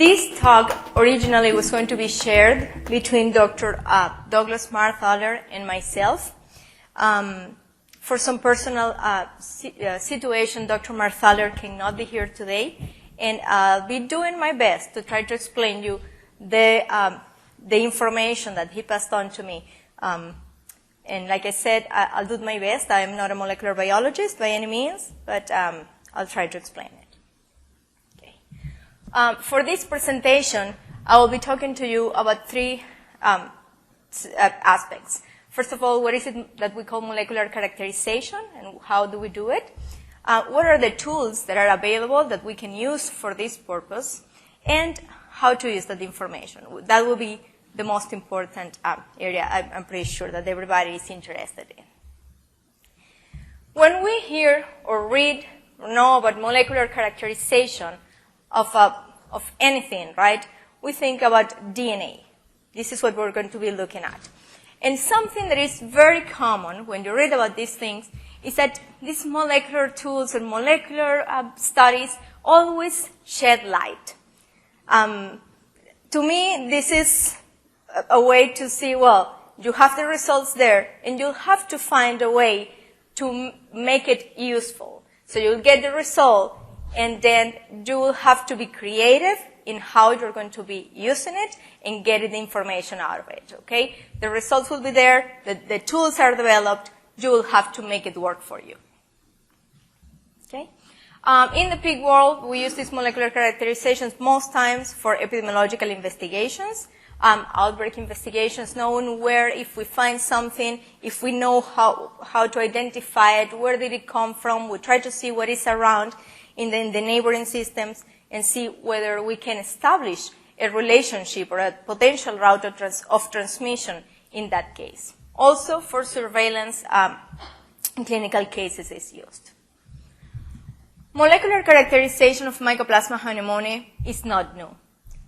This talk originally was going to be shared between Dr. Douglas Marthaler and myself. For some personal situation, Dr. Marthaler cannot be here today, and I'll be doing my best to try to explain you the information that he passed on to me. And like I said, I'll do my best. I am not a molecular biologist by any means, but I'll try to explain it. For this presentation, I will be talking to you about three aspects. First of all, what is it that we call molecular characterization, and how do we do it? What are the tools that are available that we can use for this purpose, and how to use that information. That will be the most important area I'm pretty sure that everybody is interested in. When we hear or read or know about molecular characterization of anything, right, we think about DNA. This is what we're going to be looking at. And something that is very common when you read about these things is that these molecular tools and molecular studies always shed light. To me, this is a way to see, well, you have the results there, and you'll have to find a way to make it useful. So you'll get the result, and then you will have to be creative in how you're going to be using it and getting the information out of it, okay? The results will be there, the tools are developed, you will have to make it work for you, okay? In the pig world, we use these molecular characterizations most times for epidemiological investigations, outbreak investigations, knowing where, if we find something, if we know how to identify it, where did it come from, we try to see what is around in the neighboring systems and see whether we can establish a relationship or a potential route of transmission in that case. Also, for surveillance, in clinical cases is used. Molecular characterization of Mycoplasma hyopneumoniae is not new.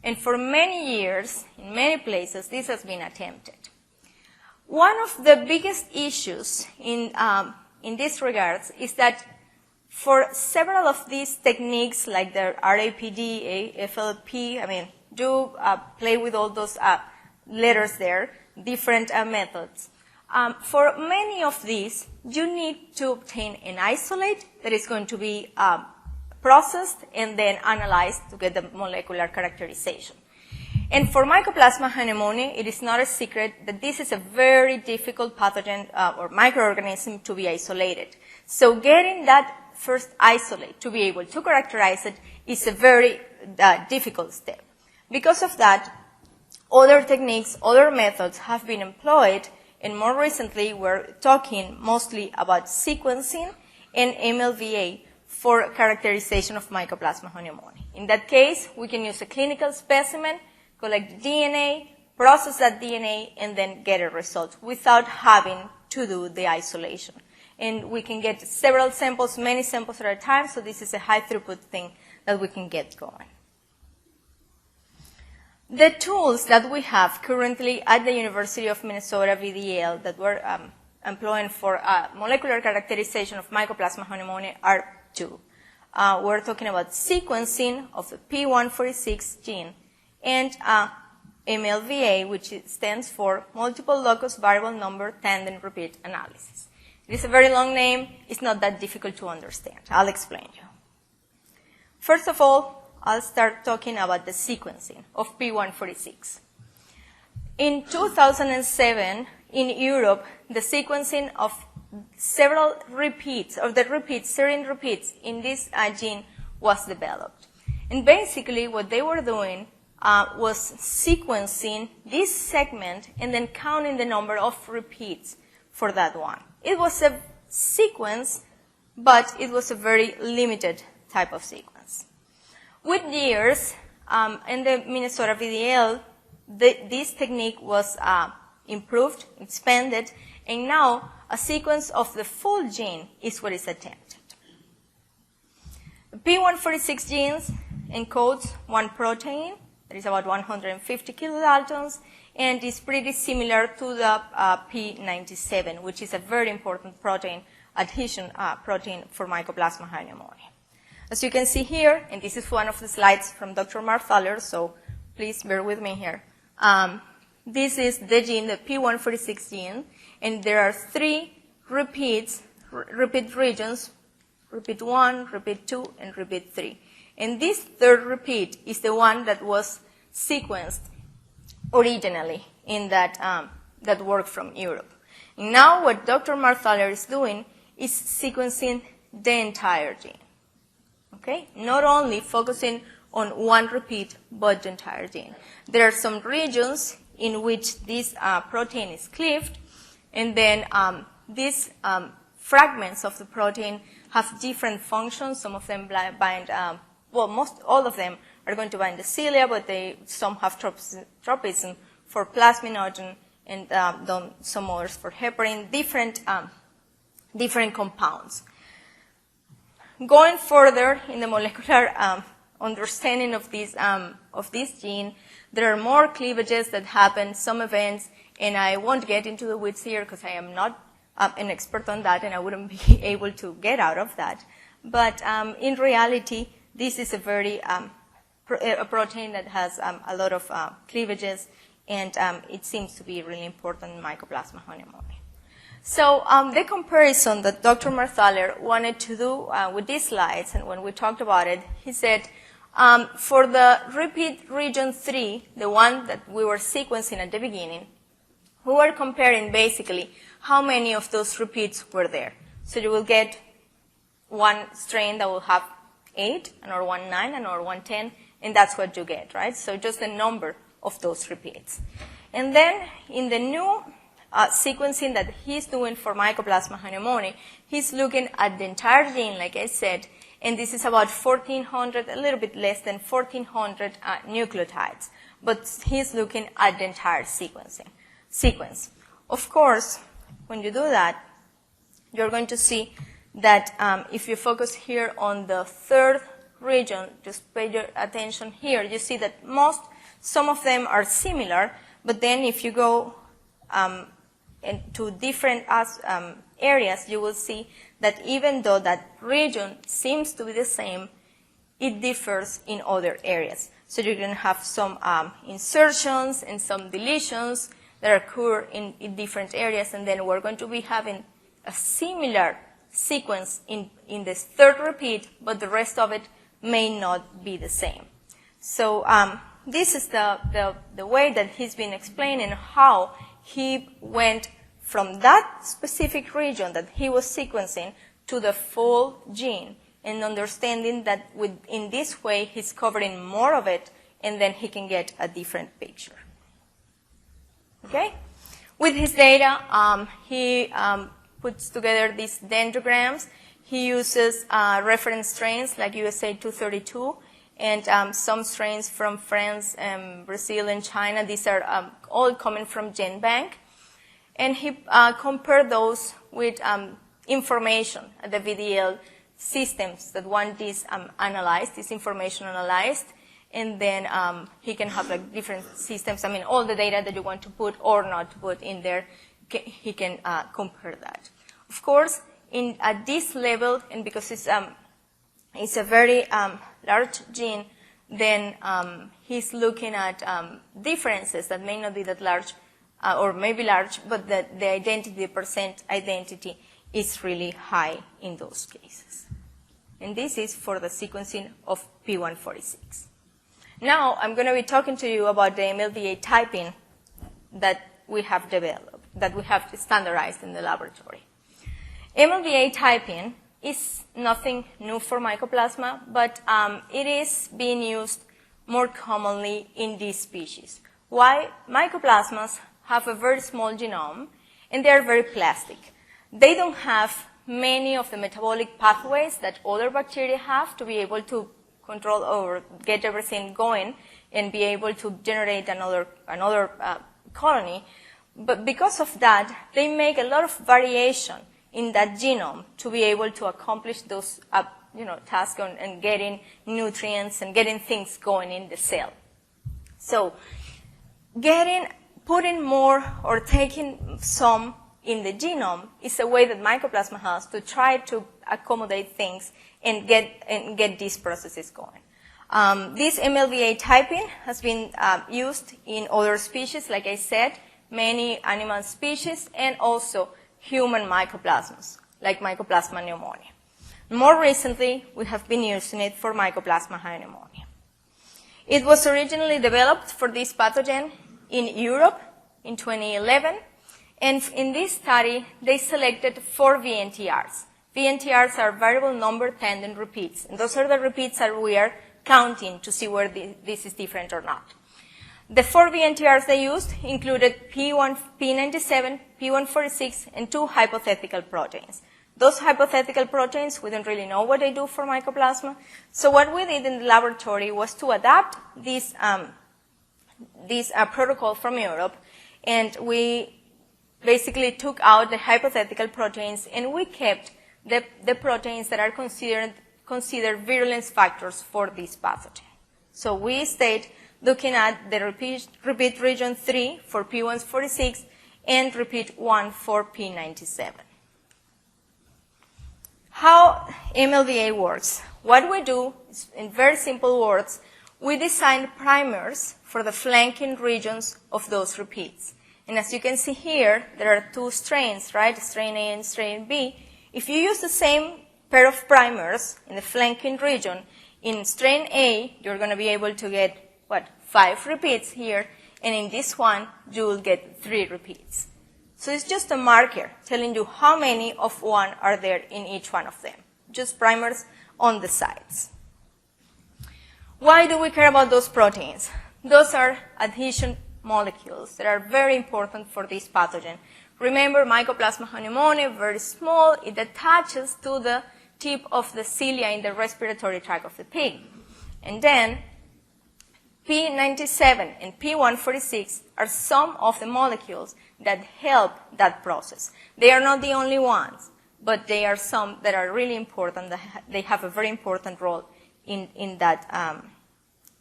And for many years, in many places, this has been attempted. One of the biggest issues in this regards is that for several of these techniques, like the RAPD, FLP, I mean, do play with all those letters there, different methods. For many of these, you need to obtain an isolate that is going to be processed and then analyzed to get the molecular characterization. And for Mycoplasma hyopneumoniae, it is not a secret that this is a very difficult pathogen or microorganism to be isolated. So getting that first isolate to be able to characterize it is a very difficult step. Because of that, other techniques, other methods have been employed, and more recently we're talking mostly about sequencing and MLVA for characterization of Mycoplasma hyopneumoniae. In that case, we can use a clinical specimen, collect DNA, process that DNA, and then get a result without having to do the isolation. And we can get several samples, many samples at a time, so this is a high throughput thing that we can get going. The tools that we have currently at the University of Minnesota VDL that we're employing for molecular characterization of Mycoplasma hyopneumoniae are two. We're talking about sequencing of the P146 gene and MLVA, which stands for Multi-Locus Variable Number Tandem Repeat Analysis. It is a very long name. It's not that difficult to understand. I'll explain you. First of all, I'll start talking about the sequencing of P146. In 2007, in Europe, the sequencing of several repeats, of the repeats, serine repeats in this gene was developed. And basically what they were doing was sequencing this segment and then counting the number of repeats for that one. It was a sequence, but it was a very limited type of sequence. With years, in the Minnesota VDL, this technique was improved, expanded, and now a sequence of the full gene is what is attempted. The P146 genes encodes one protein that is about 150 kilodaltons, and is pretty similar to the P97, which is a very important protein, adhesion protein for Mycoplasma hyopneumoniae. As you can see here, and this is one of the slides from Dr. Marthaler, so please bear with me here. This is the gene, the P146 gene, and there are 3 repeat regions, repeat 1, repeat 2, and repeat 3. And this 3rd repeat is the one that was sequenced originally in that work from Europe. And now what Dr. Marthaler is doing is sequencing the entire gene. Okay? Not only focusing on one repeat, but the entire gene. There are some regions in which this protein is cleaved, and then these fragments of the protein have different functions. Some of them bind, all of them are going to bind the cilia, but some have tropism for plasminogen, and some others for heparin, different compounds. Going further in the molecular understanding of this gene, there are more cleavages that happen, some events, and I won't get into the weeds here because I am not an expert on that, and I wouldn't be able to get out of that. But in reality, this is a very a protein that has a lot of cleavages, and it seems to be really important in Mycoplasma hyopneumoniae. So the comparison that Dr. Marthaler wanted to do with these slides, and when we talked about it, he said, for the repeat region 3, the one that we were sequencing at the beginning, we were comparing basically how many of those repeats were there. So you will get one strain that will have 8, another one 9, another one 10, and that's what you get, right? So just the number of those repeats. And then in the new sequencing that he's doing for Mycoplasma hyopneumoniae, he's looking at the entire gene, like I said, and this is about 1,400, a little bit less than 1,400 nucleotides. But he's looking at the entire sequence. Of course, when you do that, you're going to see that if you focus here on the 3rd region, just pay your attention here, you see that some of them are similar, but then if you go into different areas, you will see that even though that region seems to be the same, it differs in other areas. So you're going to have some insertions and some deletions that occur in different areas, and then we're going to be having a similar sequence in this 3rd repeat, but the rest of it may not be the same. So this is the way that he's been explaining how he went from that specific region that he was sequencing to the full gene, and understanding that in this way he's covering more of it, and then he can get a different picture. Okay? With his data, he puts together these dendrograms. He uses reference strains like USA 232 and some strains from France, Brazil, and China. These are all coming from GenBank. And he compared those with information at the VDL systems that want this analyzed, this information analyzed, and then he can have like different systems. I mean, all the data that you want to put or not to put in there, he can compare that. Of course, at this level, and because it's a very large gene, then he's looking at differences that may not be that large, or maybe large, but the identity, the percent identity is really high in those cases. And this is for the sequencing of P146. Now, I'm going to be talking to you about the MLVA typing that we have developed, that we have standardized in the laboratory. MLVA typing is nothing new for Mycoplasma, but it is being used more commonly in these species. Why? Mycoplasmas have a very small genome, and they are very plastic. They don't have many of the metabolic pathways that other bacteria have to be able to control or get everything going and be able to generate another colony. But because of that, they make a lot of variation in that genome to be able to accomplish those tasks and getting nutrients and getting things going in the cell. So putting more or taking some in the genome is a way that Mycoplasma has to try to accommodate things and get these processes going. This MLVA typing has been used in other species, like I said, many animal species, and also human mycoplasmas, like Mycoplasma hyopneumoniae. More recently, we have been using it for Mycoplasma hyopneumoniae. It was originally developed for this pathogen in Europe in 2011, and in this study, they selected 4 VNTRs. VNTRs are variable number tandem repeats, and those are the repeats that we are counting to see where this is different or not. The 4 VNTRs they used included P97, P146, and 2 hypothetical proteins. Those hypothetical proteins, we don't really know what they do for Mycoplasma. So what we did in the laboratory was to adapt this protocol from Europe, and we basically took out the hypothetical proteins, and we kept the proteins that are considered virulence factors for this pathogen. So we stayed looking at the repeat region 3 for P146 and repeat 1 for P97. How MLVA works? What we do is, in very simple words, we design primers for the flanking regions of those repeats. And as you can see here, there are 2 strains, right? Strain A and strain B. If you use the same pair of primers in the flanking region, in strain A, you're going to be able to get, 5 repeats here, and in this one, you will get 3 repeats. So it's just a marker telling you how many of one are there in each one of them, just primers on the sides. Why do we care about those proteins? Those are adhesion molecules that are very important for this pathogen. Remember, Mycoplasma hyopneumoniae, very small, it attaches to the tip of the cilia in the respiratory tract of the pig. And then P97 and P146 are some of the molecules that help that process. They are not the only ones, but they are some that are really important. They have a very important role in that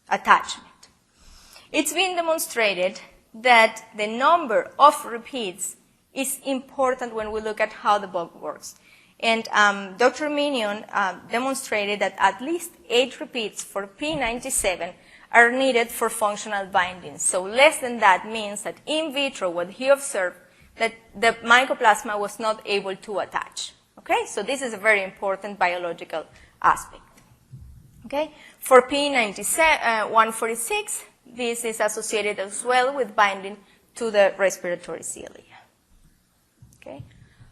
attachment. It's been demonstrated that the number of repeats is important when we look at how the bug works. And Dr. Minion demonstrated that at least 8 repeats for P97 are needed for functional binding. So less than that means that in vitro, what he observed, that the Mycoplasma was not able to attach. Okay, so this is a very important biological aspect. Okay, for P146, this is associated as well with binding to the respiratory cilia. Okay,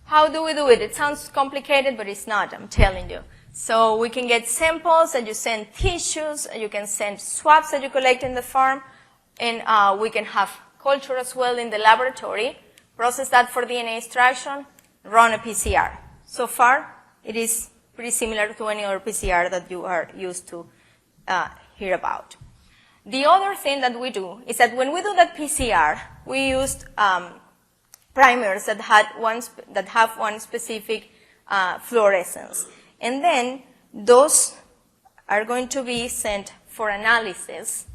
how do we do it? It sounds complicated, but it's not, I'm telling you. So we can get samples and you send tissues, and you can send swabs that you collect in the farm, and we can have culture as well in the laboratory, process that for DNA extraction, run a PCR. So far, it is pretty similar to any other PCR that you are used to hear about. The other thing that we do is that when we do that PCR, we used primers that have one specific fluorescence. And then those are going to be sent for analysis.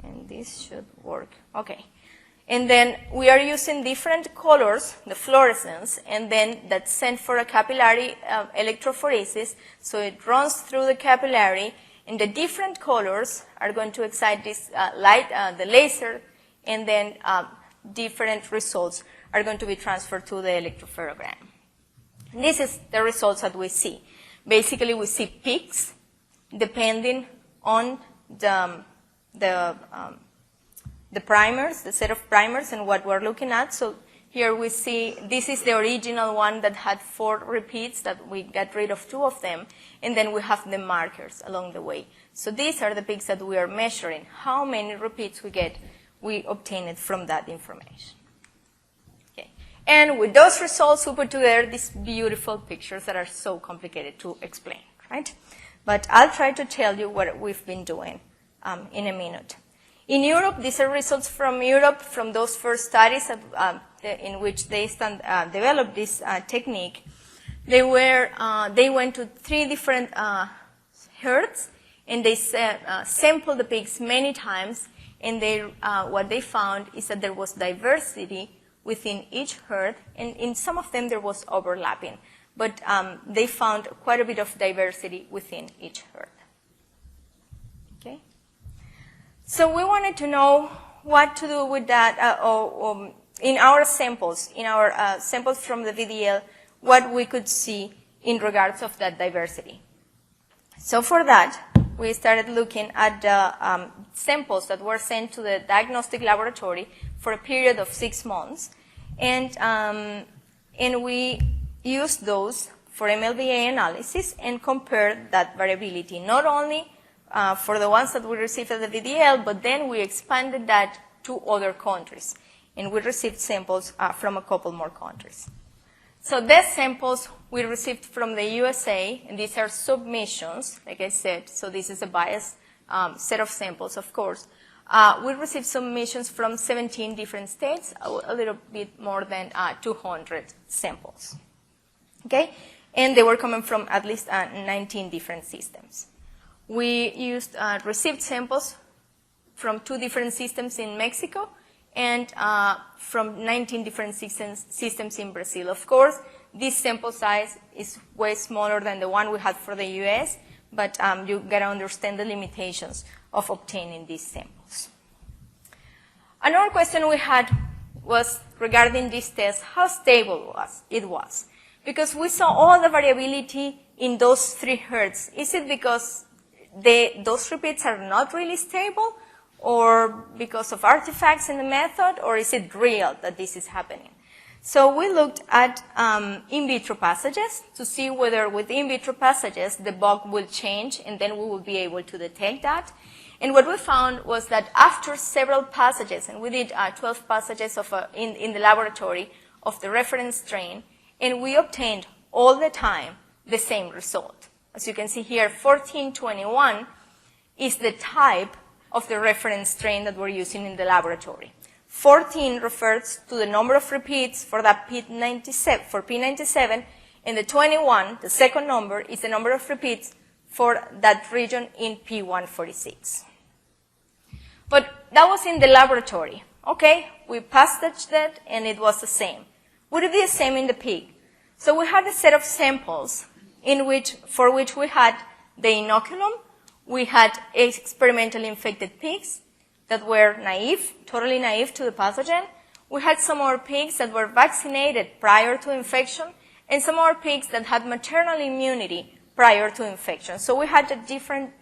And this should work. Okay. And then we are using different colors, the fluorescence, and then that's sent for a capillary electrophoresis. So it runs through the capillary, and the different colors are going to excite this light, the laser, and then different results are going to be transferred to the electropherogram. And this is the results that we see. Basically, we see peaks depending on the primers, the set of primers, and what we're looking at. So here we see, this is the original one that had 4 repeats, that we got rid of 2 of them, and then we have the markers along the way. So these are the peaks that we are measuring, how many repeats we obtained from that information. Okay. And with those results, we put together these beautiful pictures that are so complicated to explain, right? But I'll try to tell you what we've been doing in a minute. In Europe, these are results from Europe, from those first studies in which they developed this technique. They went to 3 different herds, and they sampled the pigs many times, and what they found is that there was diversity within each herd, and in some of them there was overlapping. but they found quite a bit of diversity within each herd. Okay? So we wanted to know what to do with that, in our samples from the VDL, what we could see in regards of that diversity. So for that, we started looking at the samples that were sent to the diagnostic laboratory for a period of 6 months, and we used those for MLVA analysis and compared that variability, not only for the ones that we received at the VDL, but then we expanded that to other countries, and we received samples from a couple more countries. So these samples we received from the USA, and these are submissions, like I said, so this is a biased set of samples, of course. We received submissions from 17 different states, a little bit more than 200 samples. Okay? And they were coming from at least 19 different systems. We received samples from 2 different systems in Mexico, and from 19 different systems in Brazil. Of course, this sample size is way smaller than the one we had for the US, but you gotta understand the limitations of obtaining these samples. Another question we had was regarding this test, how stable it was. Because we saw all the variability in those 3 herds. Is it because those repeats are not really stable, or because of artifacts in the method, or is it real that this is happening? So we looked at in vitro passages to see whether with in vitro passages the bug will change, and then we will be able to detect that. And what we found was that after several passages, and we did 12 passages in the laboratory of the reference strain, and we obtained all the time the same result. As you can see here, 1421 is the type of the reference strain that we're using in the laboratory. 14 refers to the number of repeats for that P97, and the 21, the second number, is the number of repeats for that region in P146. But that was in the laboratory. Okay, we passaged that, and it was the same. Would it be the same in the pig? So we had a set of samples for which we had the inoculum. We had experimentally infected pigs that were naive, totally naive to the pathogen. We had some more pigs that were vaccinated prior to infection, and some more pigs that had maternal immunity prior to infection. So we had a different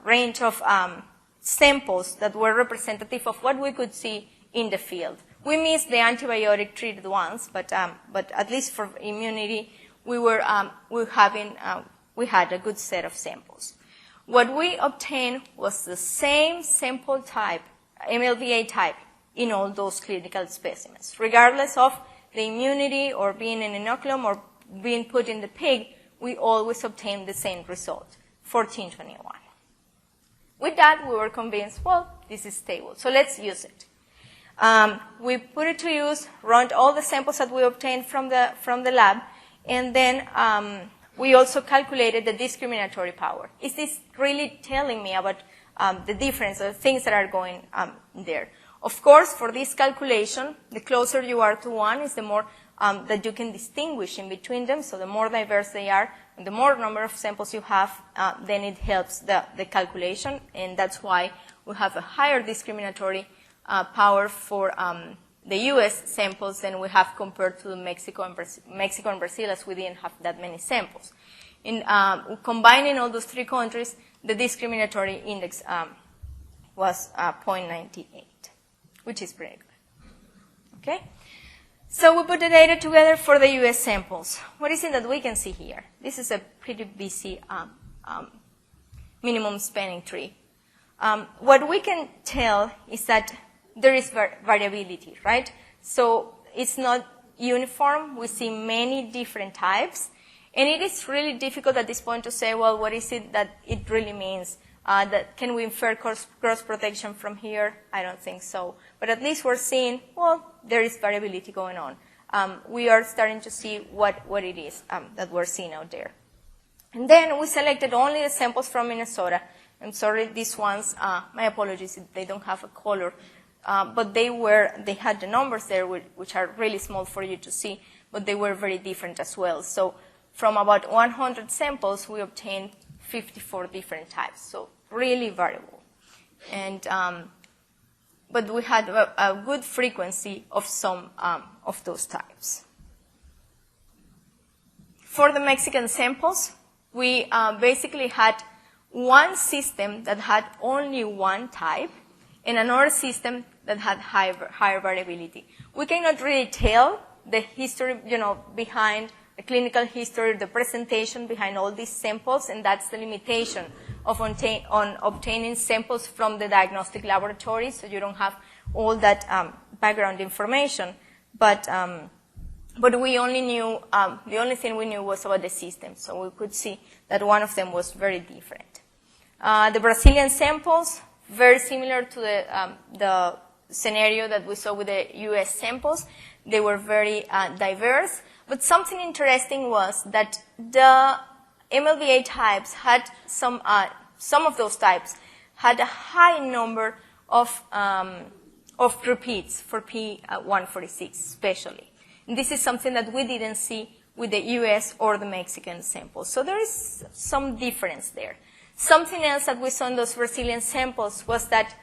range of samples that were representative of what we could see in the field. We missed the antibiotic-treated ones, but at least for immunity, we had a good set of samples. What we obtained was the same sample type, MLVA type, in all those clinical specimens. Regardless of the immunity or being in inoculum or being put in the pig, we always obtained the same result, 1421. With that, we were convinced, well, this is stable, so let's use it. We put it to use, run all the samples that we obtained from the lab, and then we also calculated the discriminatory power. Is this really telling me about the difference or the things that are going there? Of course, for this calculation, the closer you are to 1 is the more that you can distinguish in between them. So the more diverse they are, and the more number of samples you have, then it helps the calculation. And that's why we have a higher discriminatory power for the U.S. samples than we have compared to Mexico and Brazil, as we didn't have that many samples. In combining all those 3 countries, the discriminatory index was 0.98, which is pretty good. Okay? So we put the data together for the U.S. samples. What is it that we can see here? This is a pretty busy minimum spanning tree. What we can tell is that there is variability, right? So it's not uniform. We see many different types. And it is really difficult at this point to say, well, what is it that it really means? Can we infer cross-protection from here? I don't think so. But at least we're seeing, well, there is variability going on. We are starting to see what it is that we're seeing out there. And then we selected only the samples from Minnesota. I'm sorry, these ones, my apologies, they don't have a color. But they had the numbers there, which are really small for you to see. but they were very different as well. So from about 100 samples, we obtained 54 different types, so really variable. And, but we had a good frequency of some of those types. For the Mexican samples, we basically had one system that had only one type and another system that had higher variability. We cannot really tell the history, behind the clinical history, the presentation behind all these samples, and that's the limitation of obtaining samples from the diagnostic laboratory, so you don't have all that background information. But we only knew, the only thing we knew was about the system, so we could see that one of them was very different. The Brazilian samples, very similar to the scenario that we saw with the US samples. They were very diverse, but something interesting was that the MLVA types had some of those types had a high number of repeats for P146 especially. And this is something that we didn't see with the US or the Mexican samples. So there is some difference there. Something else that we saw in those Brazilian samples was that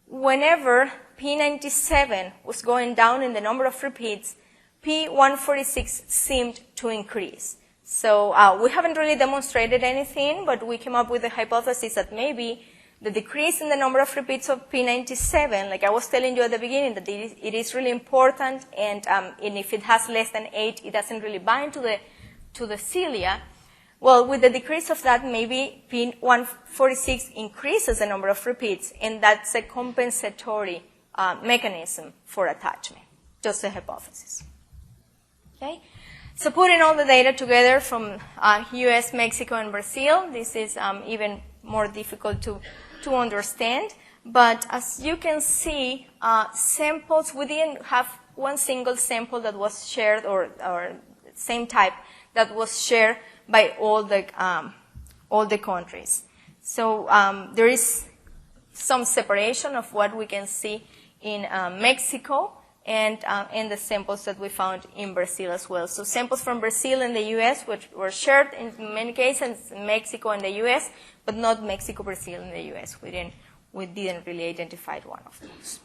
whenever P97 was going down in the number of repeats, P146 seemed to increase. So we haven't really demonstrated anything, but we came up with the hypothesis that maybe the decrease in the number of repeats of P97, like I was telling you at the beginning, that it is really important, and if it has less than 8, it doesn't really bind to the cilia. Well, with the decrease of that, maybe P146 increases the number of repeats, and that's a compensatory mechanism for attachment. Just a hypothesis. Okay? So putting all the data together from US, Mexico, and Brazil, this is even more difficult to understand. But as you can see, samples, we didn't have one single sample that was shared, or same type that was shared by all the countries. So there is some separation of what we can see in Mexico and in the samples that we found in Brazil as well. So samples from Brazil and the US which were shared in many cases, Mexico and the US, but not Mexico, Brazil, and the US. We didn't really identify one of those.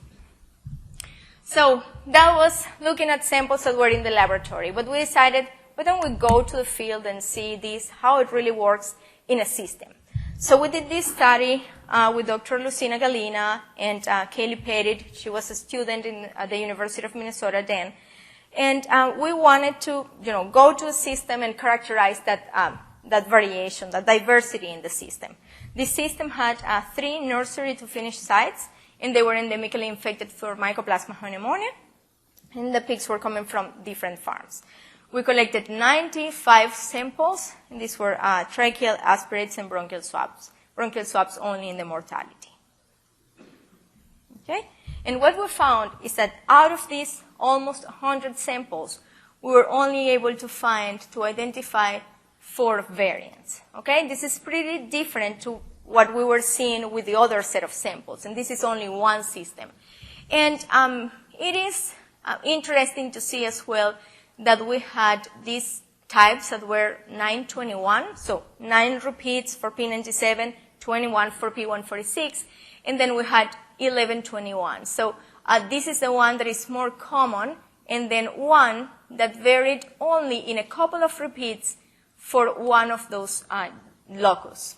So that was looking at samples that were in the laboratory, but we decided, why don't we go to the field and see how it really works in a system. So we did this study with Dr. Lucina Galina and Kaylee Pettit. She was a student at the University of Minnesota then. And we wanted to go to the system and characterize that variation, that diversity in the system. This system had 3 nursery to finish sites, and they were endemically infected for Mycoplasma hyopneumoniae, and the pigs were coming from different farms. We collected 95 samples, and these were tracheal aspirates and bronchial swabs only in the mortality. Okay? And what we found is that out of these almost 100 samples, we were only able to identify 4 variants. Okay? This is pretty different to what we were seeing with the other set of samples, and this is only one system. And it is interesting to see as well that we had these types that were 921, so 9 repeats for P97, 21 for P146, and then we had 1121. So this is the one that is more common, and then one that varied only in a couple of repeats for one of those locus.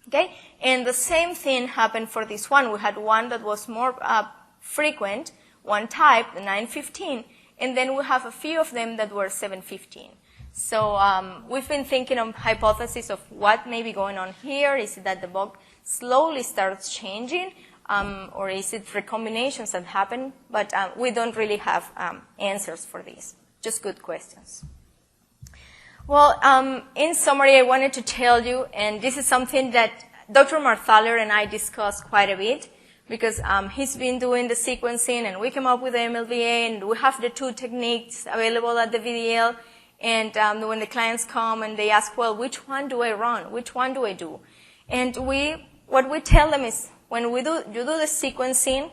Okay? And the same thing happened for this one. We had one that was more frequent, one type, the 915, and then we have a few of them that were 715. So we've been thinking of hypotheses of what may be going on here. Is it that the bug slowly starts changing, or is it recombinations that happen? But we don't really have answers for these. Just good questions. Well, in summary, I wanted to tell you, and this is something that Dr. Marthaler and I discussed quite a bit, because he's been doing the sequencing, and we came up with the MLVA, and we have the 2 techniques available at the VDL. And when the clients come and they ask, well, which one do I run? Which one do I do? And what we tell them is, when you do the sequencing,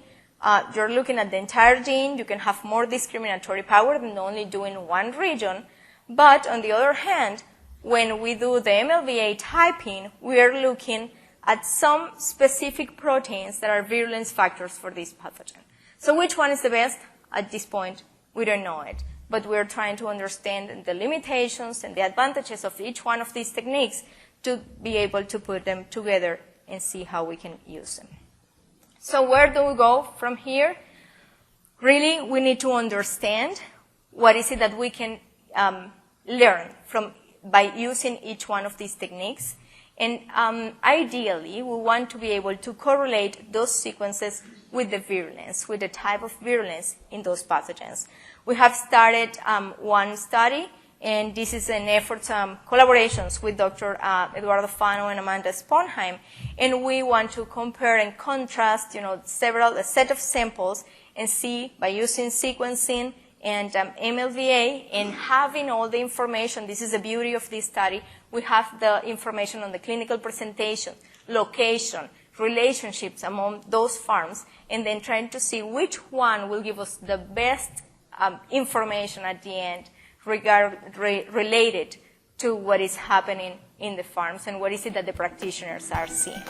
You're looking at the entire gene. You can have more discriminatory power than only doing one region. But on the other hand, when we do the MLVA typing, we are looking at some specific proteins that are virulence factors for this pathogen. So which one is the best? At this point, we don't know it. But we're trying to understand the limitations and the advantages of each one of these techniques to be able to put them together and see how we can use them. So where do we go from here? Really, we need to understand what is it that we can learn by using each one of these techniques. And ideally, we want to be able to correlate those sequences with the virulence, with the type of virulence in those pathogens. We have started one study, and this is an effort, collaborations with Dr. Eduardo Fano and Amanda Sponheim, and we want to compare and contrast, a set of samples and see by using sequencing and MLVA and having all the information. This is the beauty of this study. We have the information on the clinical presentation, location, relationships among those farms, and then trying to see which one will give us the best information at the end related to what is happening in the farms and what is it that the practitioners are seeing.